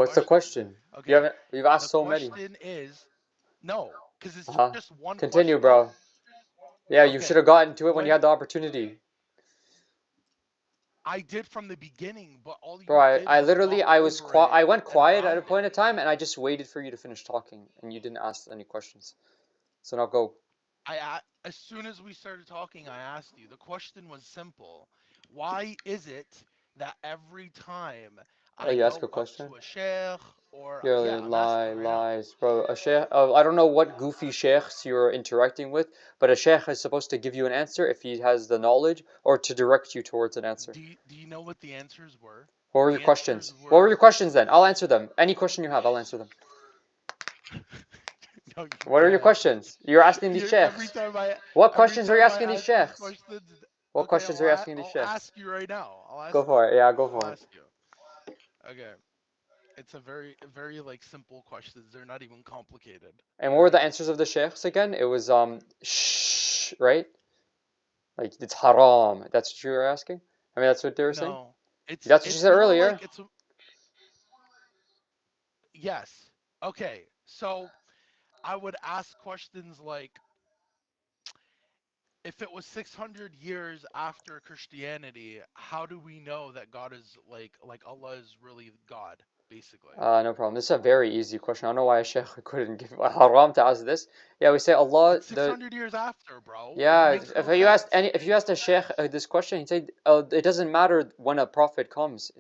what's the question? Okay, You've the asked so many. question is no, because it's Uh-huh. just one Continue, question. No, bro. Yeah, you should okay. have gotten to it when you When had the opportunity. I did from the beginning, but all Bro, you did I was literally, talk I was over it I went and quiet at a around point it. in time, and I just waited for you to finish talking, and you didn't ask any questions. So now go. As soon as we started talking, I asked you. The question was simple. Why is it that every time Oh, I you ask a go up question? to a sheikh or You're yeah, I'm asking right now. lies, bro. A sheikh, I don't know what goofy sheikhs you're interacting with, but a sheikh is supposed to give you an answer if he has the knowledge or to direct you towards an answer. Do you know what the answers were? What were your The answers questions? What were your were questions then? I'll answer them. Any question you have, I'll answer them. no, you What are your can't. questions? You're asking these You're sheikhs. What every questions are you time I asking these ask you sheikhs? questions. What Okay, questions are you asking these I'll sheikhs? ask you right now. I'll Go ask you. for it. Yeah, go I'll for it. ask you. Okay. It's a very like simple questions. They're not even complicated. And All what were the right. answers of the sheikhs again? It was shh, right? Like it's haram. That's what you were asking? I mean, that's what they were saying? No, That's what you it's said more earlier. like it's yes. Okay, so I would ask questions like, if it was 600 years after Christianity, how do we know that God is like Allah is really God, basically? No problem. This is a very easy question. I don't know why a sheikh couldn't give haram to ask this. Yeah, we say Allah. It's 600 years after, bro. It Yeah, makes no sense. if you asked a sheikh this question, he'd say, it doesn't matter when a prophet comes.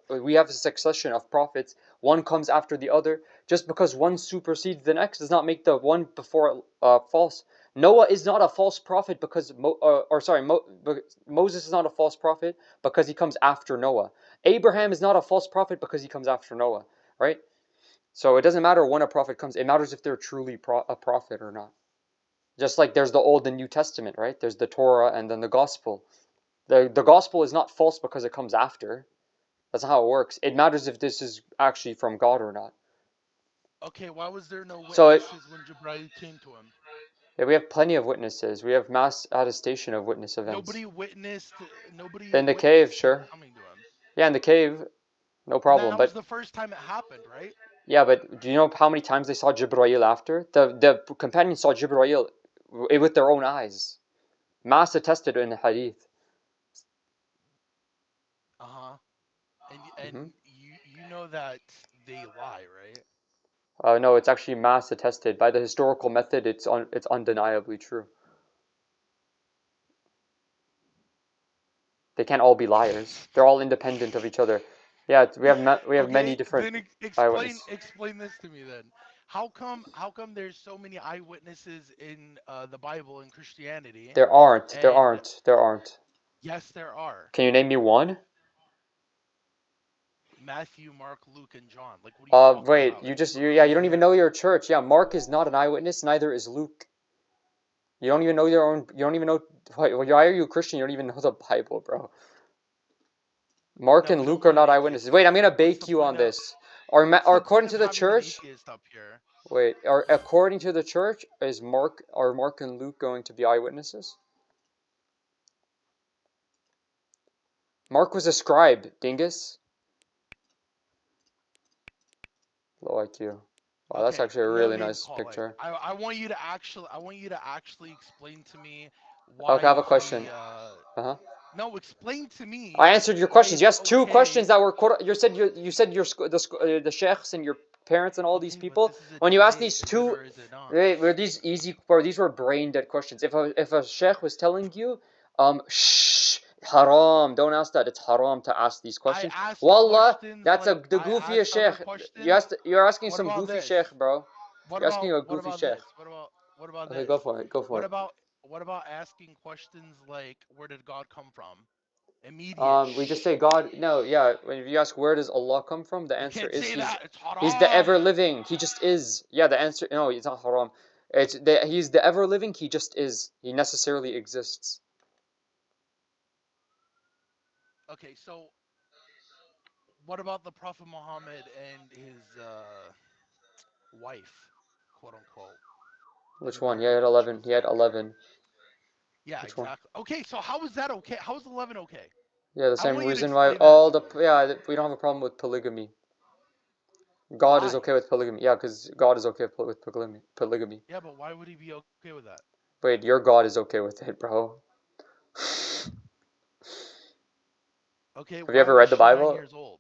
We have a succession of prophets. One comes after the other. Just because one supersedes the next does not make the one before false. Noah is not a false prophet because Moses is not a false prophet because he comes after Noah. Abraham is not a false prophet because he comes after Noah, right? So it doesn't matter when a prophet comes. It matters if they're truly a prophet or not. Just like there's the Old and New Testament, right? There's the Torah and then the Gospel. The Gospel is not false because it comes after. That's not how it works. It matters if this is actually from God or not. Okay, why was there no So witnesses when Jibril came to him? yeah, we have plenty of witnesses. We have mass attestation of witness events. Nobody witnessed. Nobody In the cave, witnessed him sure. coming to him, Yeah, in the cave, no and problem. that was But the first time it happened, right? yeah, but do you know how many times they saw Jibreel after? The companions saw Jibreel with their own eyes. Mass attested in the hadith. Uh huh. And Hmm. you know that they lie, right? No, it's actually mass attested by the historical method. It's undeniably true. They can't all be liars. They're all independent of each other. Yeah, we have many Okay, different then eyewitnesses. explain this to me then. How come there's so many eyewitnesses in the Bible and Christianity, There aren't. There and aren't. There aren't. yes, there are. Can you name me one? Matthew, Mark, Luke, and John. Like, what are you talking Wait. about? Yeah. You don't even know your church. Yeah, Mark is not an eyewitness. Neither is Luke. You don't even know your own. You don't even know. Why are you a Christian? You don't even know the Bible, bro. Mark No, and we don't Luke are need an not atheist eyewitnesses. up Wait, I'm here. gonna bake you on this. Or What's the according point to of the having an church. atheist up here? Wait, according to the church, are Mark and Luke going to be eyewitnesses? Mark was a scribe, dingus. Low IQ. Wow, that's Okay, actually a really name nice calling. picture. I want you to actually explain to me Okay, I why have a question. he Uh-huh. no, explain to I me answered your why questions. it's Yes, two questions okay. that were you said the sheikhs and your parents and all these Okay, but people. this is a When you asked debate. these Is it two, or is it not? were these easy? Or these were brain dead questions. If a sheikh was telling you, shh, haram, don't ask that. It's haram to ask these I questions. asked Wallah, questions that's like the I goofiest asked other sheikh. questions. You're asking What some about goofy this? sheikh, bro. You're asking a What goofy about sheikh. this? What about Okay, this? go for it. Go for What it. about what about asking questions like where did God come from? Immediate We just shh. say God. No, yeah. When you ask where does Allah come from, the You answer can't is say that. It's He's the haram. ever living. He just is. Yeah, the answer. No, it's not haram. He's the ever living. He just is. He necessarily exists. Okay, so what about the Prophet Muhammad and his wife, quote unquote, Which who one? He married had when she 11. was He had young? 11. Yeah, Which one? exactly. Okay, so how is that okay? How is 11 okay? Yeah, the I same want you to reason why explain that to me. we don't have a problem with polygamy. God is Why? okay with polygamy. Yeah, because God is okay with polygamy. Yeah, but why would he be okay with that? Wait, your God is okay with it, bro. Okay, Have you why ever was read the she nine Bible? years old?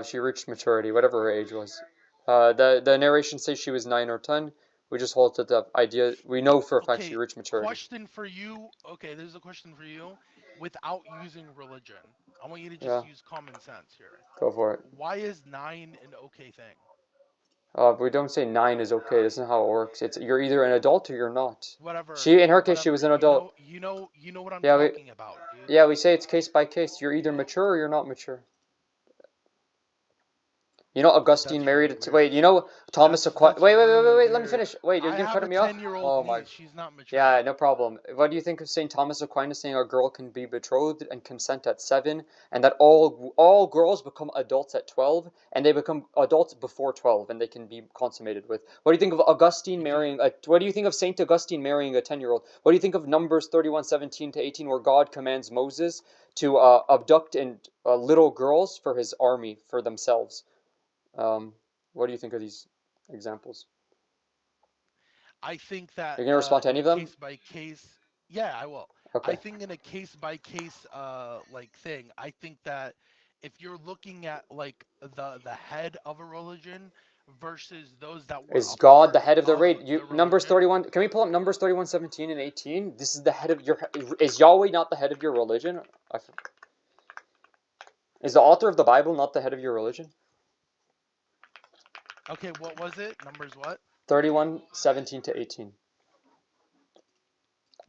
She reached maturity, whatever her age was. The narration says she was 9 or 10. We just hold to the idea. We know for a fact she Okay, reached maturity. question for you. Okay, there's a question for you. Without using religion, I want you to Yeah, just use common sense here. go for it. Why is nine an okay thing? We don't say 9 is okay. That's not how it works. It's you're either an adult or you're not. Whatever, She, in her case, she whatever. was an adult. You know what I'm Yeah, talking about, dude. yeah, we say it's case by case. You're either mature or you're not mature. You know, Augustine That's really married. weird. Wait, you know Thomas Aquinas. That's Wait, wait, wait, wait, really wait. Let me weird. finish. Wait, you're I gonna have cut a me off? 10-year-old Oh my. niece. She's not mature. Yeah, no problem. What do you think of Saint Thomas Aquinas saying a girl can be betrothed and consent at 7, and that all girls become adults at 12, and they become adults before 12, and they can be consummated with? What do you think of Augustine You do. marrying a? What do you think of Saint Augustine marrying a 10-year-old? What do you think of Numbers 31:17 to 18, where God commands Moses to abduct and little girls for his army for themselves? Um, what do you think of these examples? I think that Are you gonna respond to in any a of them? case by case, yeah, I will. I Okay. think in a case by case like thing, I think that if you're looking at like the head of a religion versus those that were Is a God the part head of the of raid? the Numbers religion. 31. Can we pull up Numbers 31:17 and 18? This is the head of your. Is Yahweh not the head of your religion? Is the author of the Bible not the head of your religion? Okay, what was it? Numbers what? 31:17 to 18.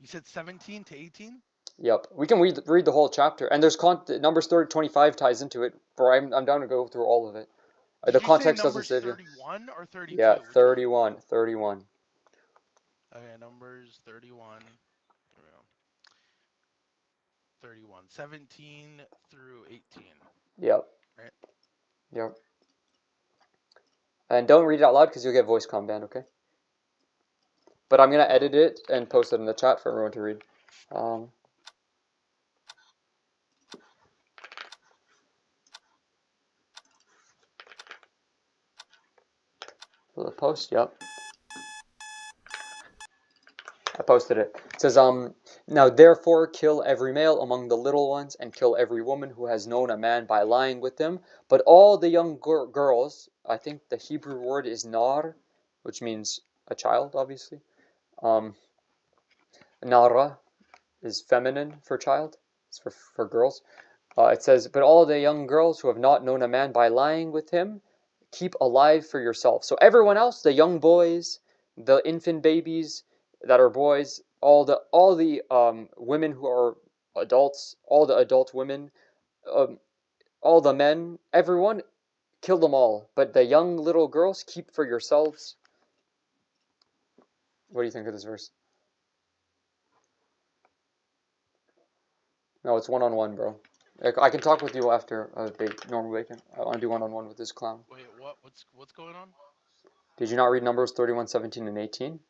You said 17 to 18? Yep. We can read the whole chapter. And there's Numbers 25 ties into it. Bro, I'm down to go through all of it. The Did you say context doesn't Numbers save you. 31 or Yeah, 32? Which one? 31. 31. Okay, Numbers 31. Here we go. 31. 17 through 18. Yep. Right? Yep. And don't read it out loud because you'll get voice comm banned, okay? But I'm going to edit Oh, it and okay. post it in the chat for everyone to read. For the post, yep. I posted it. It says, now therefore kill every male among the little ones, and kill every woman who has known a man by lying with him. But all the young girls, I think the Hebrew word is nar, which means a child, obviously. Nara is feminine for child. It's for girls. It says, but all the young girls who have not known a man by lying with him, keep alive for yourself. So everyone else, the young boys, the infant babies that are boys, all the women who are adults, all the adult women, um, all the men, everyone, kill them all. But the young little girls, keep for yourselves. What do you think of this verse? No, it's one-on-one, bro. I can talk with you after normal bacon. I want to do one-on-one with this clown. Wait, what? What's going on? Did you not read Numbers 31:17 and 18?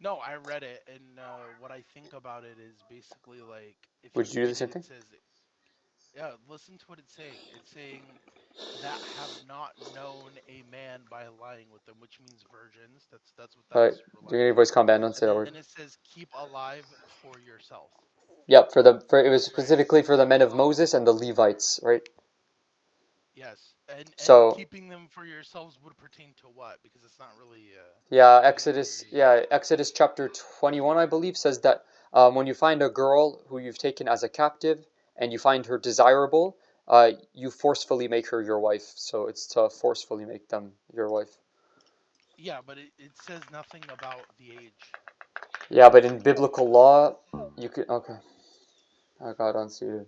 No, I read it, and what I think about it is basically like if Would you you do the read same it, it thing? says, yeah, listen to what it's saying. It's saying that have not known a man by lying with them, which means virgins. That's what Alright, that's do you need relating a to. voice command? Don't And say that word. then it says keep alive for yourself, Yep, for it was right? specifically for the men of Moses and the Levites, right? Yes, and So keeping them for yourselves would pertain to what? Because it's not really yeah, very. Exodus chapter 21, I believe, says that when you find a girl who you've taken as a captive and you find her desirable, you forcefully make her your wife. So it's to forcefully make them your wife. Yeah, but it says nothing about the age. Yeah, but in biblical law, you could okay. I got unseated.